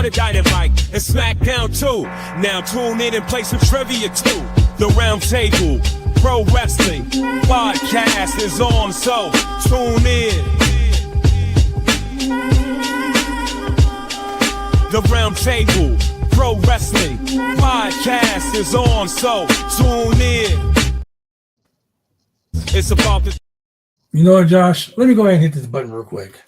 the Dynamite and SmackDown too. Now tune in and play some trivia too. The Round Table Pro Wrestling Podcast is on, so tune in. The Round Table Pro Wrestling Podcast is on, so tune in. It's about the... You know what, Josh? Let me go ahead and hit this button real quick.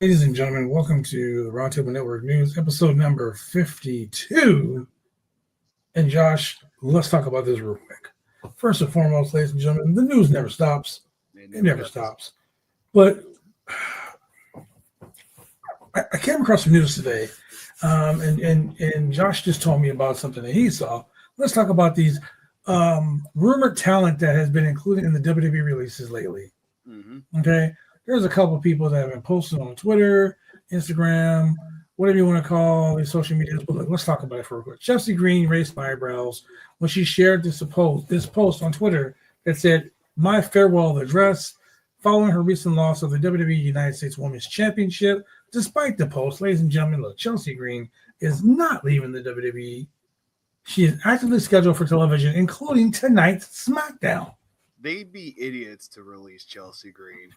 Ladies and gentlemen, welcome to the Roundtable Network News, episode number 52. And Josh, let's talk about this real quick. First and foremost, ladies and gentlemen, the news never stops. It never stops. But I came across some news today, and Josh just told me about something that he saw. Let's talk about these rumored talent that has been included in the WWE releases lately. Mm-hmm. Okay? There's a couple of people that have been posting on Twitter, Instagram, whatever you want to call these social medias. But look, let's talk about it for a quick. Chelsea Green raised my eyebrows when she shared this post on Twitter that said, "My farewell address following her recent loss of the WWE United States Women's Championship." Despite the post, ladies and gentlemen, look, Chelsea Green is not leaving the WWE. She is actively scheduled for television, including tonight's SmackDown. They'd be idiots to release Chelsea Green.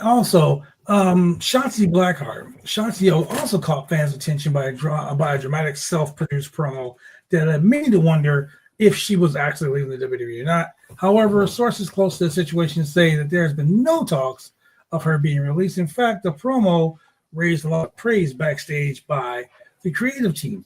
Also, Shotzi Blackheart. Shotzi also caught fans' attention by a dramatic self-produced promo that led many to wonder if she was actually leaving the WWE or not. However, sources close to the situation say that there has been no talks of her being released. In fact, the promo raised a lot of praise backstage by the creative team.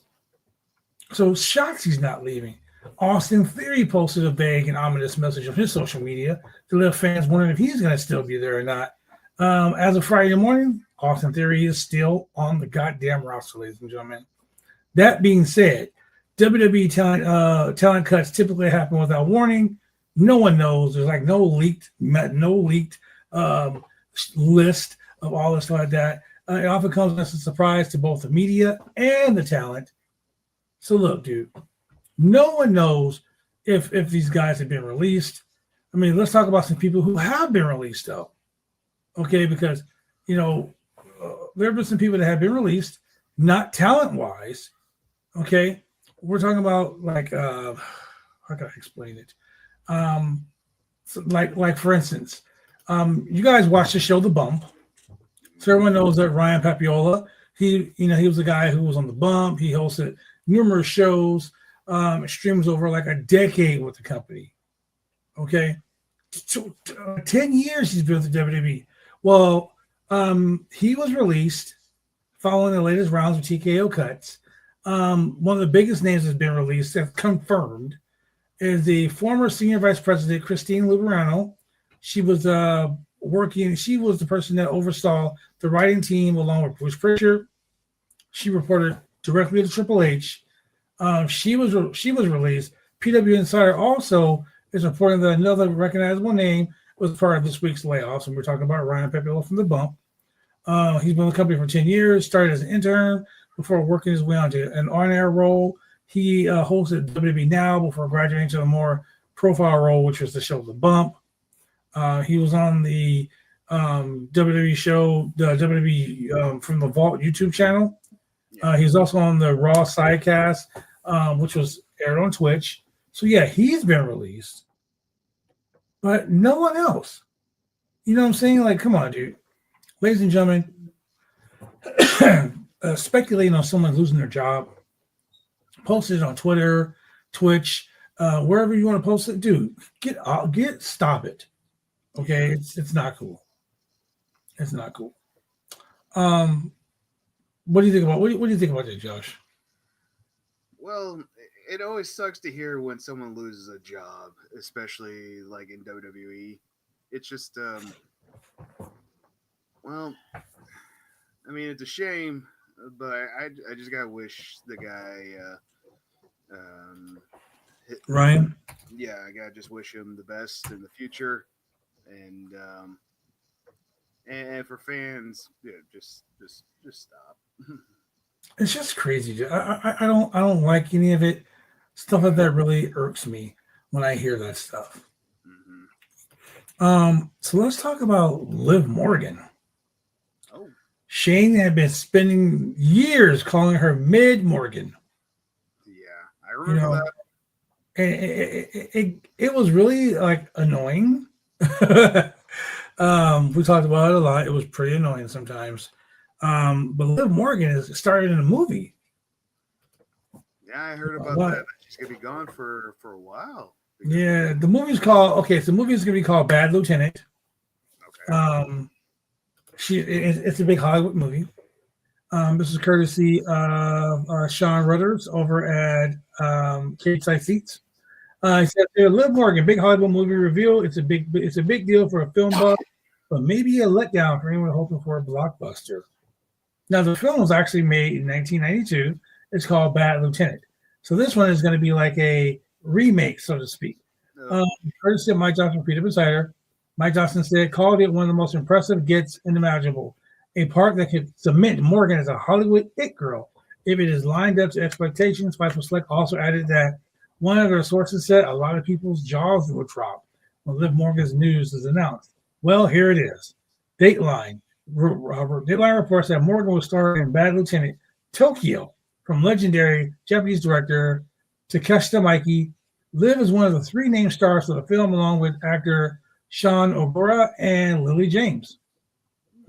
So Shotzi's not leaving. Austin Theory posted a vague and ominous message on his social media to let fans wondering if he's going to still be there or not. As of Friday morning, Austin Theory is still on the goddamn roster, ladies and gentlemen. That being said, WWE talent cuts typically happen without warning. No one knows. There's like no leaked list of all this stuff like that. It often comes as a surprise to both the media and the talent. So look, dude, no one knows if these guys have been released. I mean, let's talk about some people who have been released, though. Okay, because, there have been some people that have been released, not talent-wise. Okay, we're talking about like, how can I explain it? So like for instance, you guys watched the show The Bump. So everyone knows that Ryan Papiola, he was a guy who was on The Bump. He hosted numerous shows, streams over like a decade with the company. Okay, 10 years he's been with the WWE. Well, he was released following the latest rounds of TKO cuts. One of the biggest names that's been released, that's confirmed, is the former senior vice president, Christine Luberano. She was she was the person that oversaw the writing team along with Bruce Pritchard. She reported directly to Triple H. She was released. PW Insider also is reporting that another recognizable name was part of this week's layoffs, and we're talking about Ryan Papiola from The Bump. He's been with the company for 10 years, started as an intern before working his way onto an on-air role. He hosted WWE Now before graduating to a more profile role, which was the show The Bump. He was on the WWE show, the WWE from the Vault YouTube channel. He's also on the Raw Sidecast, which was aired on Twitch. So, yeah, he's been released. But no one else. You know what I'm saying? Like, come on, dude. Ladies and gentlemen, speculating on someone losing their job, post it on Twitter, Twitch, wherever you want to post it. Dude, stop it. Okay? It's not cool. It's not cool. What do you think about what do you think about that, Josh? Well, it always sucks to hear when someone loses a job, especially like in WWE. It's just well, I mean, it's a shame, but I just gotta wish the guy Ryan. Yeah, I gotta just wish him the best in the future, and for fans, yeah, just stop. It's just crazy. Dude. I don't like any of it. Stuff like that really irks me when I hear that stuff. Mm-hmm. So let's talk about Liv Morgan. Oh, Shane had been spending years calling her Mid Morgan. yeah, I You remember know, that. and it was really like annoying. We talked about it a lot. It was pretty annoying sometimes. But Liv Morgan is started in a movie. Yeah, I heard about that. What? She's gonna be gone for a while. Yeah, the movie's called. Okay, so the movie is gonna be called Bad Lieutenant. Okay. Um, it's a big Hollywood movie. This is courtesy of Sean Rudders over at Cage Side Seats. He said there, Liv Morgan, big Hollywood movie reveal. It's a big deal for a film buff, but maybe a letdown for anyone hoping for a blockbuster. Now the film was actually made in 1992. It's called Bad Lieutenant. So this one is going to be like a remake, so to speak. Oh, Courtesy of Mike Johnson, Freedom Insider. Mike Johnson said, called it one of the most impressive gets inimaginable. A part that could cement Morgan as a Hollywood it girl if it is lined up to expectations. Fightful Select also added that one of their sources said a lot of people's jaws will drop when Liv Morgan's news is announced. Well, here it is. Dateline. Dateline reports that Morgan will star in Bad Lieutenant Tokyo from legendary Japanese director Takeshita Miike. Liv is one of the three named stars for the film, along with actor Sean Ogura and Lily James.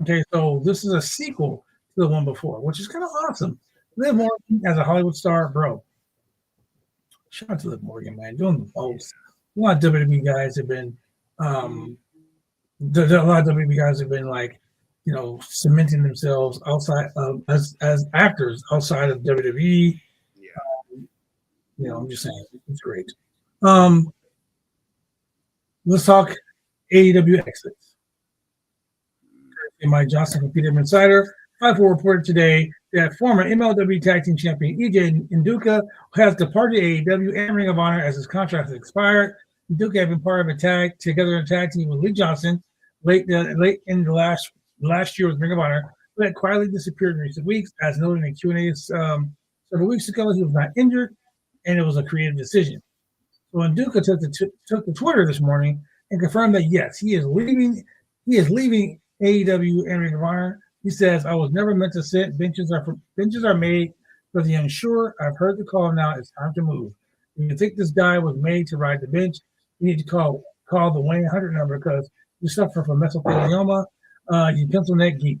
Okay, so this is a sequel to the one before, which is kind of awesome. Liv Morgan as a Hollywood star, bro. Shout out to Liv Morgan, man, doing the most. A lot of WWE guys have been, a lot of WWE guys have been like, cementing themselves outside of as actors outside of WWE. yeah. I'm just saying it's great. Um, let's talk AEW exits. Mike Johnson from PW Insider. Fightful reported today that former MLW Tag Team Champion EJ Nduka has departed AEW and Ring of Honor as his contract has expired. Nduka had been part of a tag team with Lee Johnson late in the last year with Ring of Honor, but had quietly disappeared in recent weeks. As noted in Q&A several weeks ago, he was not injured, and it was a creative decision. So Nduka took to Twitter this morning and confirmed that yes, he is leaving. He is leaving AEW and Ring of Honor. He says, "I was never meant to sit. Benches are made for the unsure. I've heard the call now. It's time to move. If you think this guy was made to ride the bench, you need to call the 1-800 number because you suffer from mesothelioma. You pencil neck geek.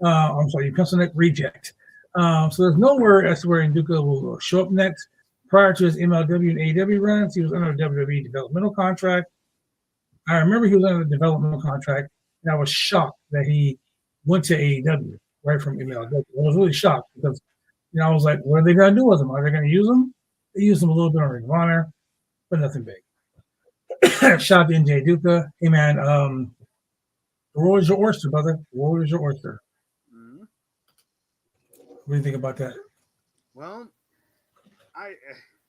You pencil neck reject. So there's no word as to where Nduka will show up next. Prior to his MLW and AEW runs, he was under a WWE developmental contract. I remember he was under a developmental contract, and I was shocked that he went to AEW right from MLW. I was really shocked because, I was like, what are they going to do with him? Are they going to use him? They used him a little bit on Ring of Honor, but nothing big. Shout out to NJ Duca. Hey, man, the world is your oyster, brother. The world is your oyster. Mm-hmm. What do you think about that? Well,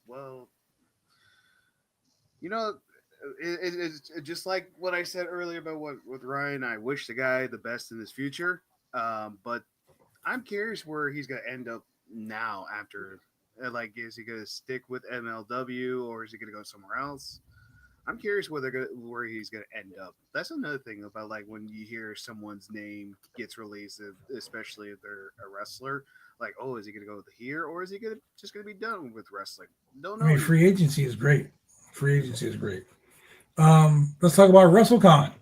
well, you know, it's just like what I said earlier about with Ryan. I wish the guy the best in his future, but I'm curious where he's gonna end up now after. Like, is he gonna stick with MLW or is he gonna go somewhere else? I'm curious where he's gonna end up. That's another thing about like when you hear someone's name gets released, especially if they're a wrestler. Like, oh, is he gonna go here or is he just gonna be done with wrestling? Don't know. Free agency is great. Let's talk about WrestleCon.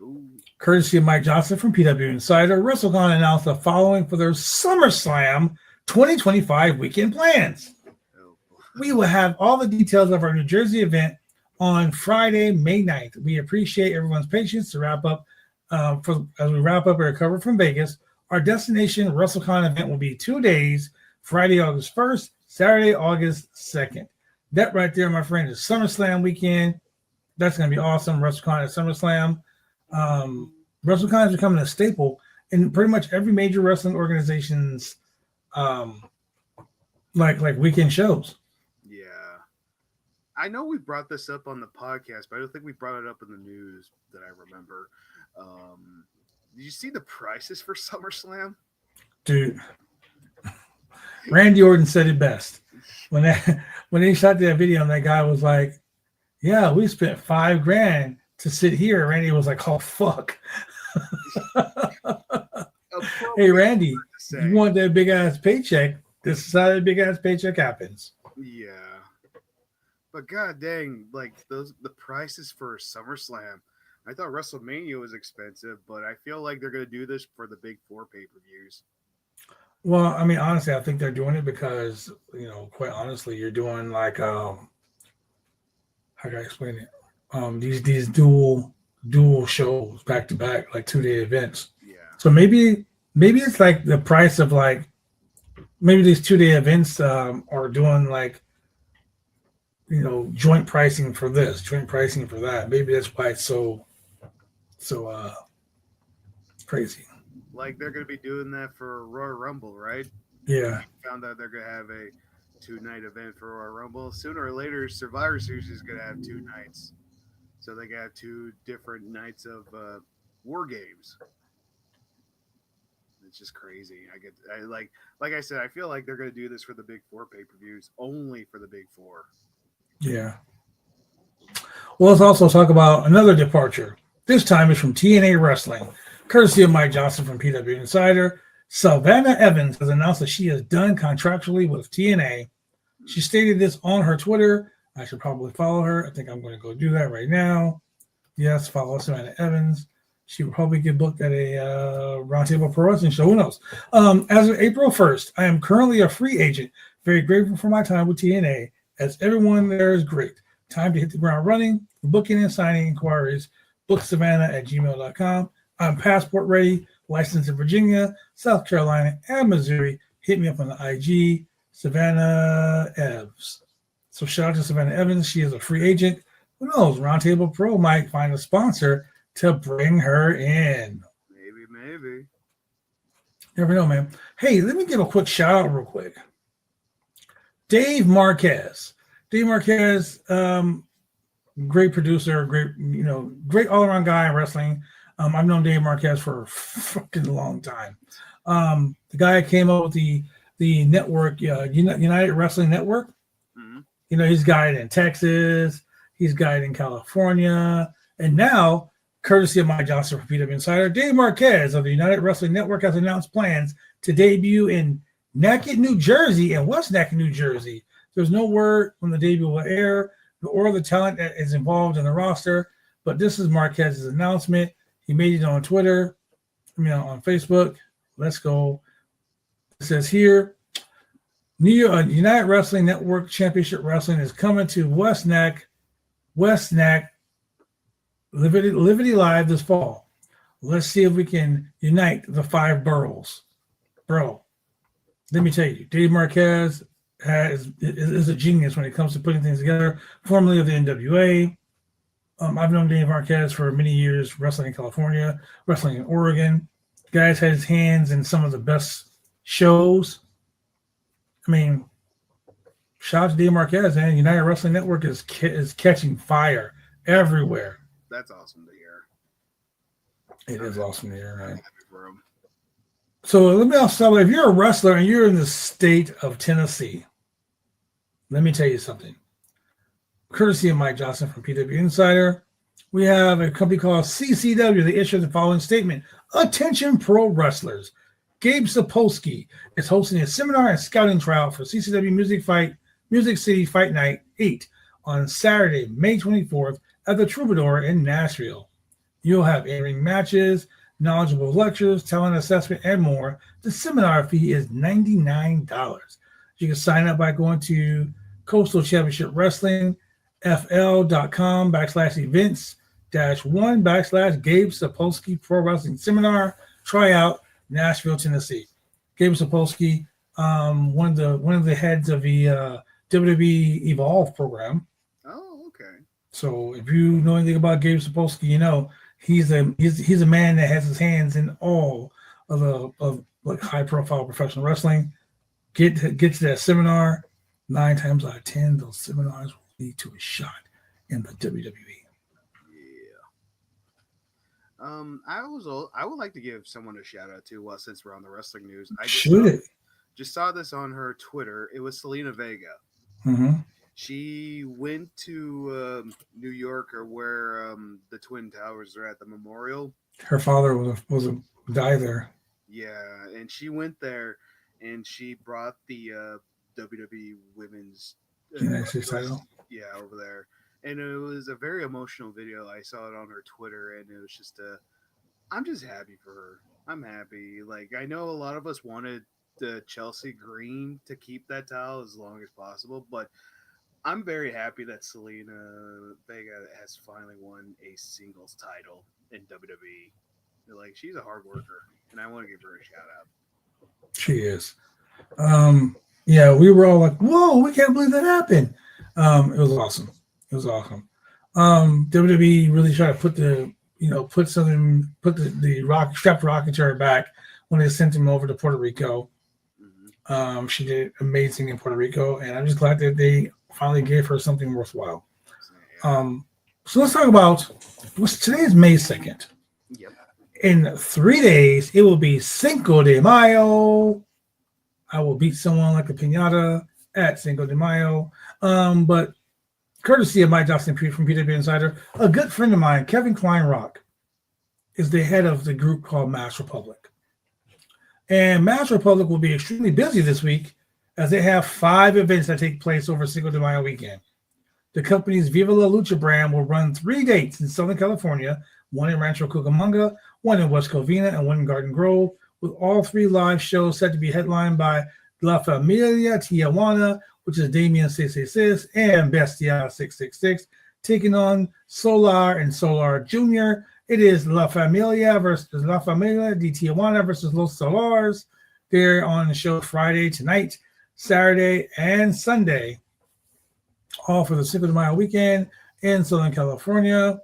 Ooh. Courtesy of Mike Johnson from PW Insider, WrestleCon announced the following for their SummerSlam 2025 weekend plans. Oh. We will have all the details of our New Jersey event on Friday, May 9th. We appreciate everyone's patience to wrap up as we wrap up and recover from Vegas. Our destination WrestleCon event will be 2 days, Friday, August 1st, Saturday, August 2nd. That right there, my friend, is SummerSlam weekend. That's going to be awesome. WrestleCon at SummerSlam. WrestleCon is becoming a staple in pretty much every major wrestling organization's like weekend shows. Yeah. I know we brought this up on the podcast, but I don't think we brought it up in the news that I remember. Did you see the prices for SummerSlam? Dude, Randy Orton said it best when they shot that video, and that guy was like, "Yeah, we spent $5,000 to sit here." Randy was like, "Oh fuck." Hey Randy, you want that big ass paycheck? This is how that big ass paycheck happens. Yeah, but god dang, like the prices for SummerSlam. I thought WrestleMania was expensive, but I feel like they're gonna do this for the big 4 pay-per-views. Well, I mean, honestly, I think they're doing it because, quite honestly, you're doing like how can I explain it? These dual shows back to back, like 2-day events. Yeah. So maybe it's like the price of like maybe these 2-day events are doing like joint pricing for this, joint pricing for that. Maybe that's why it's so crazy. Like they're gonna be doing that for Royal Rumble, right? Yeah. Found out they're gonna have a 2-night event for Royal Rumble. Sooner or later, Survivor Series is gonna have 2 nights, so they got 2 different nights of war games. It's just crazy. Like I said, I feel like they're gonna do this for the big 4 pay-per-views, only for the big 4. Yeah. Well, let's also talk about another departure. This time is from TNA Wrestling, courtesy of Mike Johnson from PW Insider. Savannah Evans has announced that she is done contractually with TNA. She stated this on her Twitter. I should probably follow her. I think I'm going to go do that right now. Yes, follow Savannah Evans. She will probably get booked at a Roundtable Pro Wrestling show. Who knows? As of April 1st, I am currently a free agent. Very grateful for my time with TNA, as everyone there is great. Time to hit the ground running. Booking and signing inquiries. Book Savannah@gmail.com. I'm passport ready. Licensed in Virginia, South Carolina, and Missouri. Hit me up on the IG, Savannah Evs. So shout out to Savannah Evans. She is a free agent. Who knows? Roundtable Pro might find a sponsor to bring her in. Maybe. Never know, man. Hey, let me give a quick shout out real quick. Dave Marquez. Dave Marquez, great producer, great all-around guy in wrestling. I've known Dave Marquez for a fucking long time. The guy came up with the network, United Wrestling Network. Mm-hmm. He's guided in Texas, he's guided in California, and now, courtesy of Mike Johnson from PW Insider, Dave Marquez of the United Wrestling Network has announced plans to debut in Natchez, New Jersey, and West Natchez, New Jersey. There's no word when the debut will air or the talent that is involved in the roster, but this is Marquez's announcement. He made it on Twitter, on Facebook. Let's go. It says here, United Wrestling Network Championship Wrestling is coming to West Nac, Liberty Live this fall. Let's see if we can unite the 5 boroughs. Bro, let me tell you, Dave Marquez is a genius when it comes to putting things together, formerly of the NWA. I've known Dave Marquez for many years, wrestling in California, wrestling in Oregon. The guy's had his hands in some of the best shows. I mean, shout out to Dave Marquez, man. United Wrestling Network is catching fire everywhere. That's awesome to hear. It is awesome to hear, man. For him. So let me also, if you're a wrestler and you're in the state of Tennessee, let me tell you something. Courtesy of Mike Johnson from PW Insider, we have a company called CCW. They issued the following statement. Attention pro wrestlers. Gabe Sapolsky is hosting a seminar and scouting trial for CCW Music City Fight Night 8 on Saturday, May 24th at the Troubadour in Nashville. You'll have in-ring matches, knowledgeable lectures, talent assessment, and more. The seminar fee is $99. You can sign up by going to Coastal Championship Wrestling FL.com/events-1/Gabe Sapolsky Pro Wrestling Seminar Tryout, Nashville, Tennessee. Gabe Sapolsky, one of the heads of the WWE Evolve program. Oh, okay. So if you know anything about Gabe Sapolsky, he's a man that has his hands in all of high profile professional wrestling. Get to that seminar. 9 times out of 10, those seminars will lead to a shot in the WWE. Yeah. I would like to give someone a shout out too. Well, since we're on the wrestling news, I just saw this on her Twitter. It was Selena Vega. Mm-hmm. She went to New York, or where the Twin Towers are at, the memorial. Her father was a guy there. Yeah, and she went there, and she brought the WWE Women's United States title. Yeah, over there, and it was a very emotional video. I saw it on her Twitter, and it was just I'm just happy for her. I'm happy. Like, I know a lot of us wanted the Chelsea Green to keep that title as long as possible, but I'm very happy that Selena Vega has finally won a singles title in WWE. Like, she's a hard worker, and I want to give her a shout out. She is. Yeah, we were all like, whoa, we can't believe that happened. It was awesome. It was awesome. WWE really tried to put the strapped rocking chair back when they sent him over to Puerto Rico. Mm-hmm. She did amazing in Puerto Rico, and I'm just glad that they finally gave her something worthwhile. So let's talk about today is May 2nd. Yep. In 3 days, it will be Cinco de Mayo. I will beat someone like a piñata at Cinco de Mayo. But courtesy of Mike Johnson from PW Insider, a good friend of mine, Kevin Kleinrock, is the head of the group called Mass Republic. And Mass Republic will be extremely busy this week as they have 5 events that take place over Cinco de Mayo weekend. The company's Viva La Lucha brand will run 3 dates in Southern California, one in Rancho Cucamonga, one in West Covina, and one in Garden Grove, with all 3 live shows set to be headlined by La Familia Tijuana, which is Damien 666 and Bestia 666, taking on Solar and Solar Jr. It is La Familia versus La Familia de Tijuana versus Los Solars. They're on the show Friday tonight, Saturday, and Sunday, all for the Cinco de Mayo weekend in Southern California.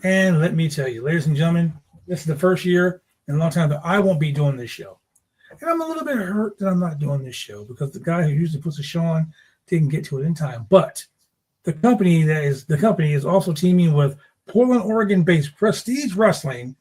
And let me tell you, ladies and gentlemen, this is the first year in a long time that I won't be doing this show. And I'm a little bit hurt that I'm not doing this show because the guy who usually puts the show on didn't get to it in time. But the company is also teaming with Portland, Oregon-based Prestige Wrestling,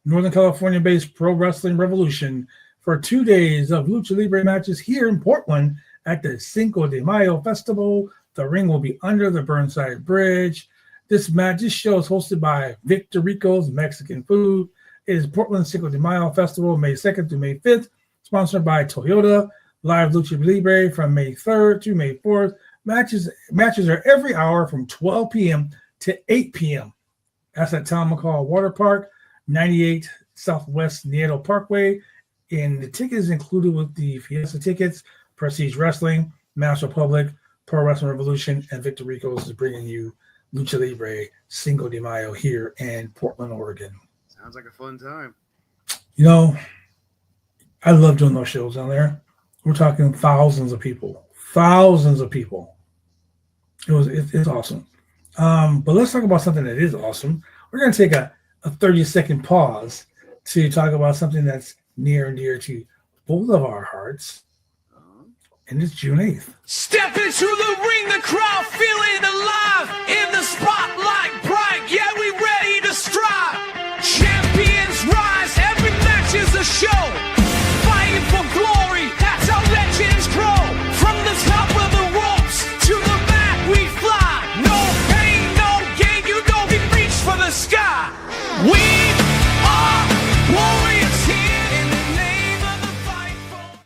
Northern California-based Pro Wrestling Revolution, for 2 days of Lucha Libre matches here in Portland at the Cinco de Mayo Festival. The ring will be under the Burnside Bridge. This show is hosted by Victor Rico's Mexican Food. It is Portland Cinco de Mayo Festival, May 2nd to May 5th, sponsored by Toyota. Live Lucha Libre from May 3rd to May 4th. Matches are every hour from 12 p.m. to 8 p.m. That's at Tom McCall Water Park, 98 Southwest Nieto Parkway. And the ticket is included with the Fiesta tickets. Prestige Wrestling, Mass Republic, Pro Wrestling Revolution, and Victor Rico's is bringing you Lucha Libre Cinco de Mayo here in Portland, Oregon. Sounds like a fun time. You know, I love doing those shows down there. We're talking thousands of people. It's awesome. But let's talk about something that is awesome. We're going to take a 30-second pause to talk about something that's near and dear to both of our hearts. And it's June 8th. Step into the ring, the crowd feeling alive. In the spotlight bright, yeah, we ready to strive. Champions rise, every match is a show. Fighting for glory, that's how legends grow. From the top of the ropes to the mat we fly. No pain, no gain, you know we reach for the sky. We are warriors here in the name of the fight for...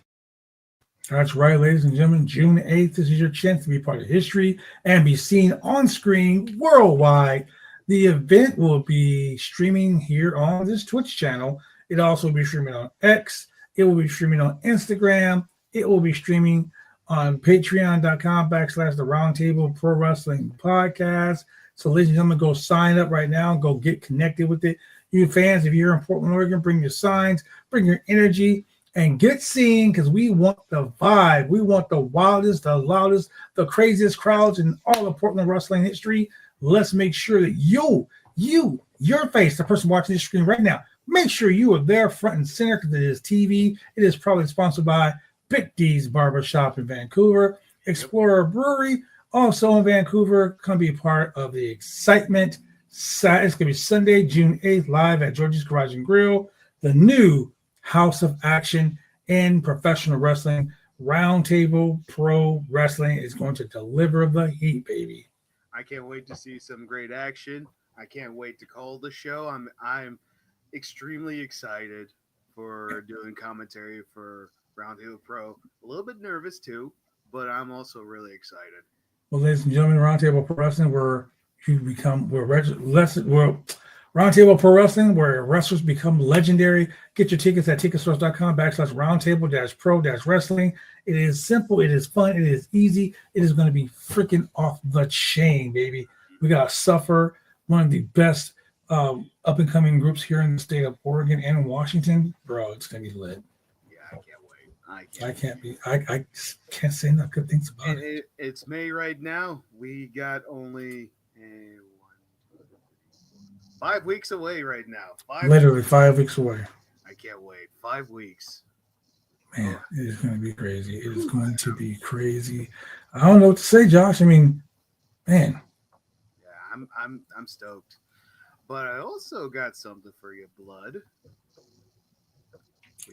That's right, ladies and gentlemen. June 8th, this is your chance to be part of history and be seen on screen worldwide. The event will be streaming here on this Twitch channel. It also will be streaming on X. It will be streaming on Instagram. It will be streaming on patreon.com/the Roundtable Pro Wrestling Podcast. So, ladies and gentlemen, go sign up right now and go get connected with it. You fans, if you're in Portland, Oregon, bring your signs, bring your energy, and get seen, because we want the vibe. We want the wildest, the loudest, the craziest crowds in all of Portland wrestling history. Let's make sure that your face, the person watching this screen right now, make sure you are there front and center, because it is TV. It is probably sponsored by Big D's Barbershop in Vancouver, Explorer Brewery, also in Vancouver. Come be a part of the excitement. It's going to be Sunday, June 8th, live at George's Garage and Grill, the new House of Action in professional wrestling, Roundtable Pro Wrestling is going to deliver the heat, baby. I can't wait to see some great action. I can't wait to call the show. I'm extremely excited for doing commentary for Roundtable Pro. A little bit nervous too, but I'm also really excited. Well, ladies and gentlemen, Roundtable Pro Wrestling, we're Roundtable Pro Wrestling, where wrestlers become legendary. Get your tickets at ticketsource.com/roundtable-pro-wrestling. It is simple. It is fun. It is easy. It is going to be freaking off the chain, baby. We got Suffer, one of the best up-and-coming groups here in the state of Oregon and Washington. Bro, it's going to be lit. Yeah, I can't wait. I can't say enough good things about it. It's May right now. We got only 5 weeks away right now. Literally 5 weeks away. I can't wait. 5 weeks. Man, it is going to be crazy. It is going to be crazy. I don't know what to say, Josh. I mean, man. Yeah, I'm stoked. But I also got something for you, Blood.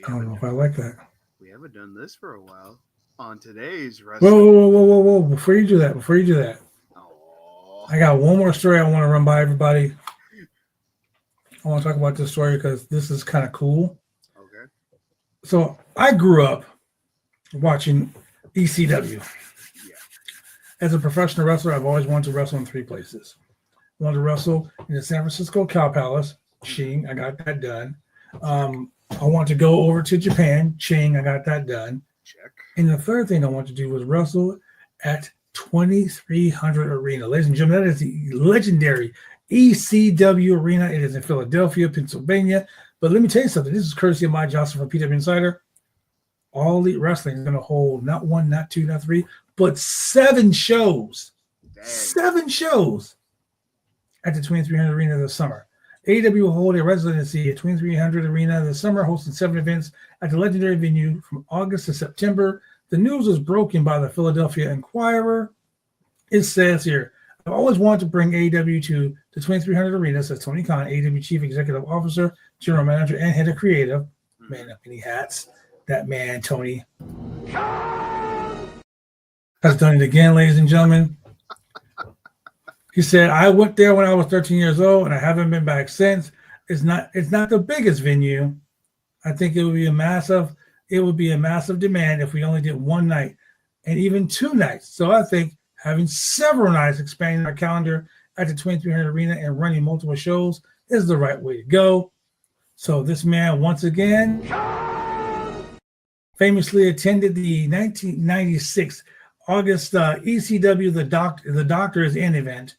I don't know if I like that. We haven't done this for a while. On today's wrestling. Whoa. Before you do that. Oh. I got one more story I want to run by everybody. I want to talk about this story because this is kind of cool. Okay. So I grew up watching ECW. Yeah. As a professional wrestler, I've always wanted to wrestle in 3 places. I wanted to wrestle in the San Francisco Cow Palace, Ching, I got that done. I want to go over to Japan, Ching, I got that done. Check. And the third thing I want to do was wrestle at 2300 Arena. Ladies and gentlemen, that is the legendary ECW Arena. It is in Philadelphia, Pennsylvania. But let me tell you something. This is courtesy of Mike Johnson from PW Insider. All Elite Wrestling is going to hold not 1, not 2, not 3, but 7 shows. Dang. 7 shows at the 2300 Arena this summer. AEW will hold a residency at 2300 Arena this summer, hosting 7 events at the legendary venue from August to September. The news was broken by the Philadelphia Inquirer. It says here, I've always wanted to bring AEW to the 2300 Arena, says Tony Khan, AEW Chief Executive Officer, General Manager, and Head of Creative. Man up many hats. That man, Tony, has done it again, ladies and gentlemen. He said, I went there when I was 13 years old, and I haven't been back since. It's not the biggest venue. I think it would be a massive demand if we only did 1 night and even 2 nights. So I think having several nights, expanding our calendar at the 2300 Arena and running multiple shows is the right way to go. So this man, once again, famously attended the 1996 August ECW The Doctor is In event,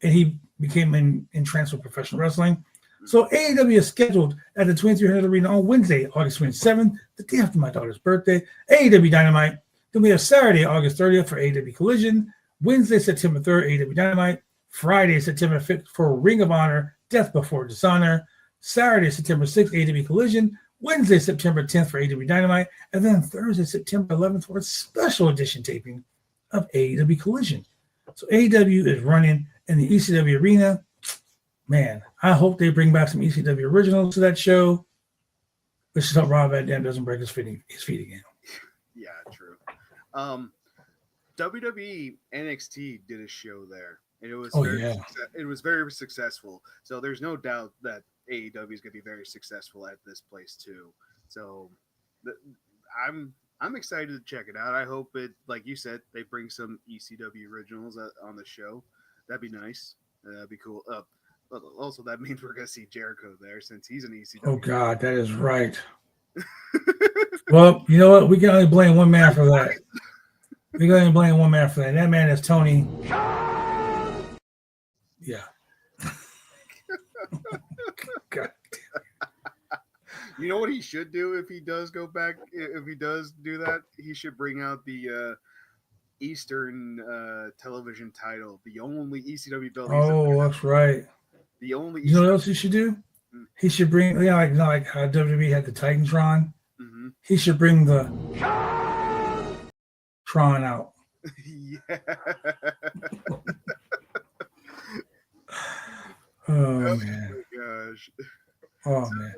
and he became entranced with professional wrestling. So AEW is scheduled at the 2300 Arena on Wednesday, August 27th, the day after my daughter's birthday. AEW Dynamite. Then we have Saturday, August 30th for AEW Collision. Wednesday, September 3rd, AEW Dynamite. Friday, September 5th for Ring of Honor, Death Before Dishonor. Saturday, September 6th, AEW Collision. Wednesday, September 10th for AEW Dynamite. And then Thursday, September 11th for a special edition taping of AEW Collision. So AEW is running in the ECW Arena. Man, I hope they bring back some ECW originals to that show. Let's just hope Rob Van Dam doesn't break his feet again. Yeah, true. WWE NXT did a show there, and it was very successful. So there's no doubt that AEW is going to be very successful at this place too. So I'm excited to check it out. I hope it, like you said, they bring some ECW originals on the show. That'd be nice. That'd be cool. Also, that means we're going to see Jericho there since he's an ECW. Oh, God, that is right. Well, you know what? We can only blame one man for that. And that man is Tony. Yeah. God. You know what he should do if he does go back? If he does do that, he should bring out the Eastern television title, the only ECW belt. Oh, that's right. The only. You know what else he should do? He should bring, like how WWE had the Titantron. Mm-hmm. He should bring the Tron out. Yeah. Oh man. My gosh. Oh man.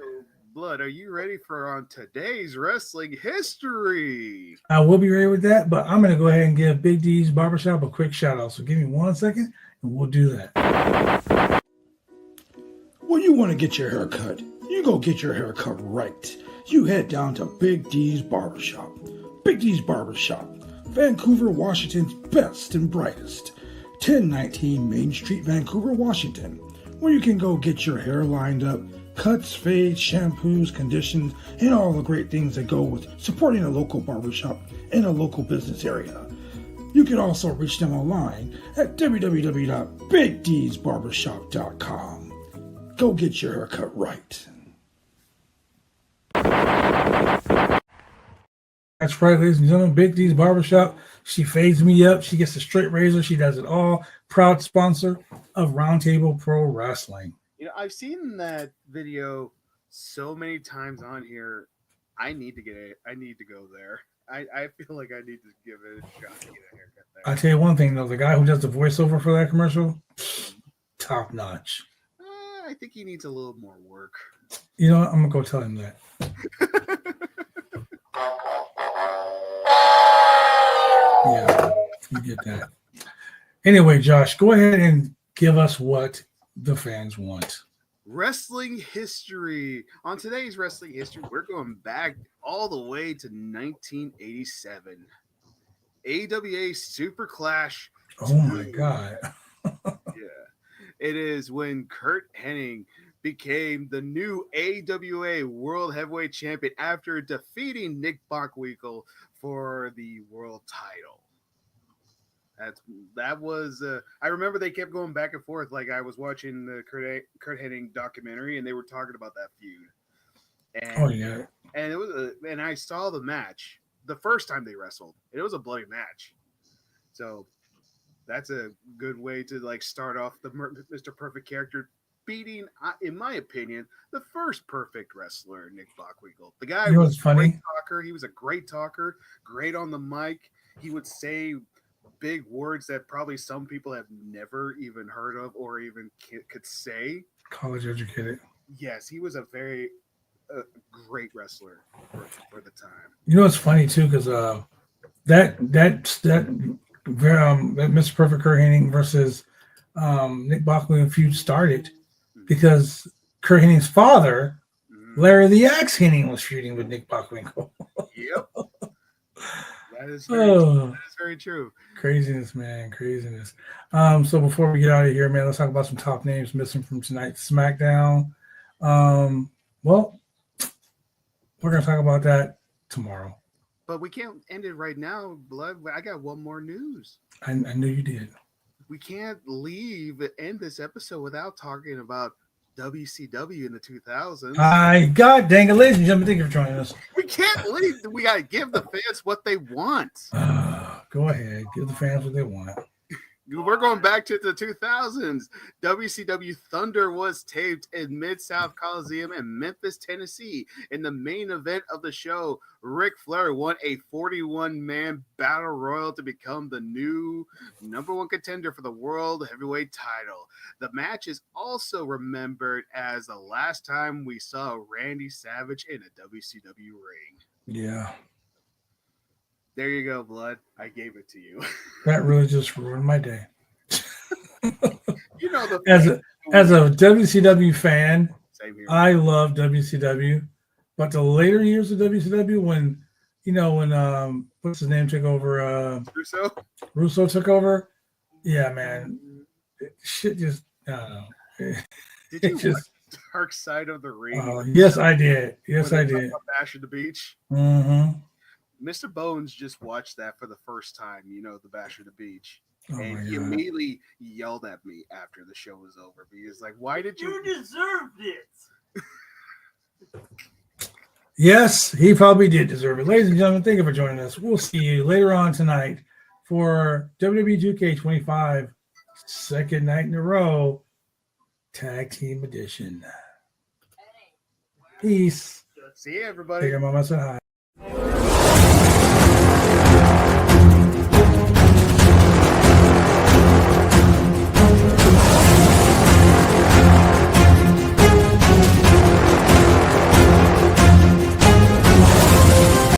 Blood, are you ready for on today's wrestling history? I will be ready with that, but I'm going to go ahead and give Big D's Barbershop a quick shout out. So give me 1 second and we'll do that. When you want to get your hair cut, you go get your hair cut right. You head down to Big D's Barbershop. Big D's Barbershop, Vancouver, Washington's best and brightest. 1019 Main Street, Vancouver, Washington, where you can go get your hair lined up, cuts, fades, shampoos, conditions, and all the great things that go with supporting a local barbershop in a local business area. You can also reach them online at www.bigdsbarbershop.com. Go get your hair cut right. That's right, ladies and gentlemen. Big D's Barbershop. She fades me up. She gets a straight razor. She does it all. Proud sponsor of Roundtable Pro Wrestling. You know, I've seen that video so many times on here. I need to go there. I feel like I need to give it a shot to get a haircut there. I tell you one thing though, the guy who does the voiceover for that commercial, top notch. I think he needs a little more work. You know what? I'm gonna go tell him that. Yeah, you get that. Anyway, Josh, go ahead and give us what the fans want. Wrestling history. On today's wrestling history, we're going back all the way to 1987. AWA Super Clash. Oh my God. Yeah. It is when Kurt Hennig became the new AWA World Heavyweight Champion after defeating Nick Bockwinkel for the world title. That was I remember they kept going back and forth. Like I was watching the Kurt Hennig documentary, and they were talking about that feud. And, Oh yeah. and it was and I saw the match the first time they wrestled. It was a bloody match. So that's a good way to like start off the Mr. Perfect character, beating, in my opinion, the first perfect wrestler, Nick Bockwinkel. The guy was a great talker. He was a great talker, great on the mic. He would say big words that probably some people have never even heard of or even could say. College educated. Yes, he was a very great wrestler for the time. You know what's funny too, because that Mr. Perfect Kurt Hennig versus Nick Bockwinkel feud started because Kurt Hennig's father, Larry the Axe Hennig, was feuding with Nick Bockwinkel. Yep. That is very true. Craziness, man. Craziness. So before we get out of here, man, let's talk about some top names missing from tonight's SmackDown. Well, we're going to talk about that tomorrow. But we can't end it right now, Blood. I got one more news. I knew you did. We can't end this episode without talking about WCW in the 2000s. God dang it, ladies and gentlemen, thank you for joining us. We can't leave. We got to give the fans what they want. Go ahead. Give the fans what they want. We're going back to the 2000s. WCW Thunder was taped in Mid-South Coliseum in Memphis, Tennessee. In the main event of the show, Ric Flair won a 41-man battle royal to become the new #1 contender for the World Heavyweight title. The match is also remembered as the last time we saw Randy Savage in a WCW ring. Yeah. There you go, Blood. I gave it to you. That really just ruined my day. You know, as a WCW fan, same here. I love WCW, but the later years of WCW, when what's his name took over, Russo took over. Yeah, man, shit just I don't know. Did you watch Dark Side of the Ring? Yes, I did. Yes, I did. Bash at the Beach. Mm-hmm. Mr. Bones just watched that for the first time, the Bash at the Beach. Oh, and he immediately yelled at me after the show was over. He was like, why did you... You deserved it. Yes, he probably did deserve it. Ladies and gentlemen, thank you for joining us. We'll see you later on tonight for WWE 2K25, second night in a row, Tag Team Edition. Peace. See you, everybody. Take care, Mama. Say hi.